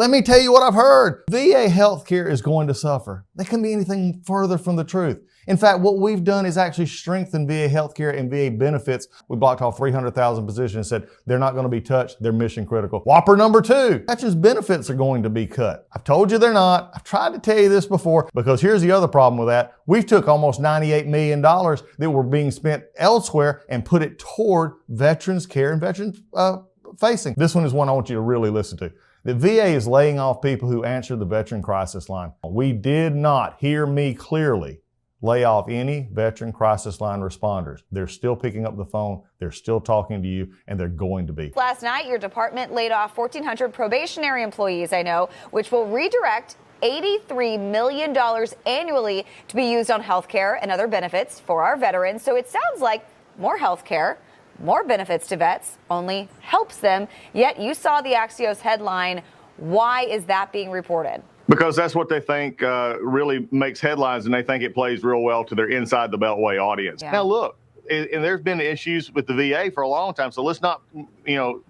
Let me tell you what I've heard. VA healthcare is going to suffer. That couldn't be anything further from the truth. In fact, what we've done is actually strengthen VA healthcare and VA benefits. We blocked off 300,000 positions and said they're not going to be touched. They're mission critical. Whopper number 2, veterans benefits are going to be cut. I've told you they're not. I've tried to tell you this before because here's the other problem with that. We took almost $98 million that were being spent elsewhere and put it toward veterans care and veterans facing. This one is one I want you to really listen to. The VA is laying off people who answer the veteran crisis line. We did not, hear me clearly, lay off any veteran crisis line responders. They're still picking up the phone, they're still talking to you, and they're going to be. Last night, your department laid off 1,400 probationary employees, I know, which will redirect $83 million annually to be used on health care and other benefits for our veterans. So it sounds like more health care, more benefits to vets only helps them. Yet you saw the Axios headline. Why is that being reported? Because that's what they think really makes headlines, and they think it plays real well to their inside the Beltway audience. Yeah. Now, look, and there's been issues with the VA for a long time, so let's not,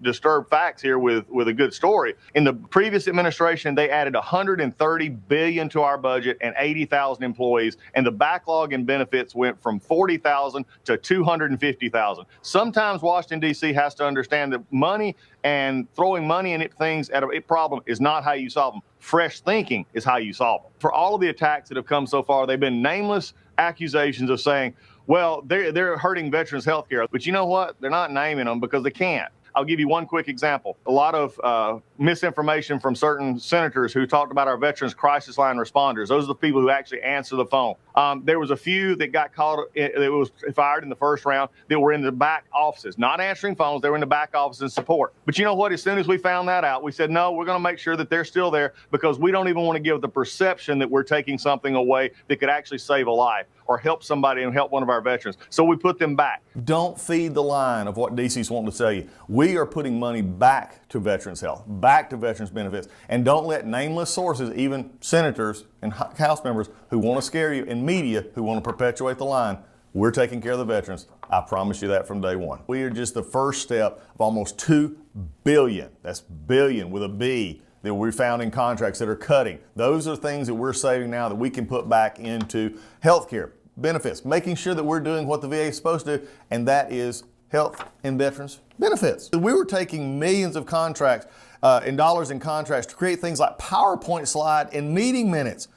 disturb facts here with a good story. In the previous administration, they added $130 billion to our budget and 80,000 employees, and the backlog in benefits went from 40,000 to 250,000. Sometimes Washington, D.C. has to understand that money and throwing money in things at a problem is not how you solve them. Fresh thinking is how you solve them. For all of the attacks that have come so far, they've been nameless accusations of saying, well, they're hurting veterans' health care. But you know what? They're not naming them because they can't. I'll give you one quick example. A lot of misinformation from certain senators who talked about our veterans crisis line responders. Those are the people who actually answer the phone. There was a few that got caught, that was fired in the first round, that were in the back offices, not answering phones. They were in the back office in support. But you know what? As soon as we found that out, we said, no, we're going to make sure that they're still there because we don't even want to give the perception that we're taking something away that could actually save a life or help somebody and help one of our veterans. So we put them back. Don't feed the line of what DC's wanting to tell you. We are putting money back to veterans health, back to veterans benefits, and don't let nameless sources, even senators and House members who want to scare you, and media who want to perpetuate the line. We're taking care of the veterans. I promise you that from day one. We are just the first step of almost $2 billion. That's billion with a B. That we found in contracts that are cutting. Those are things that we're saving now that we can put back into healthcare, benefits, making sure that we're doing what the VA is supposed to do, and that is health and veterans benefits. We were taking millions of contracts and dollars in contracts to create things like PowerPoint slide and meeting minutes.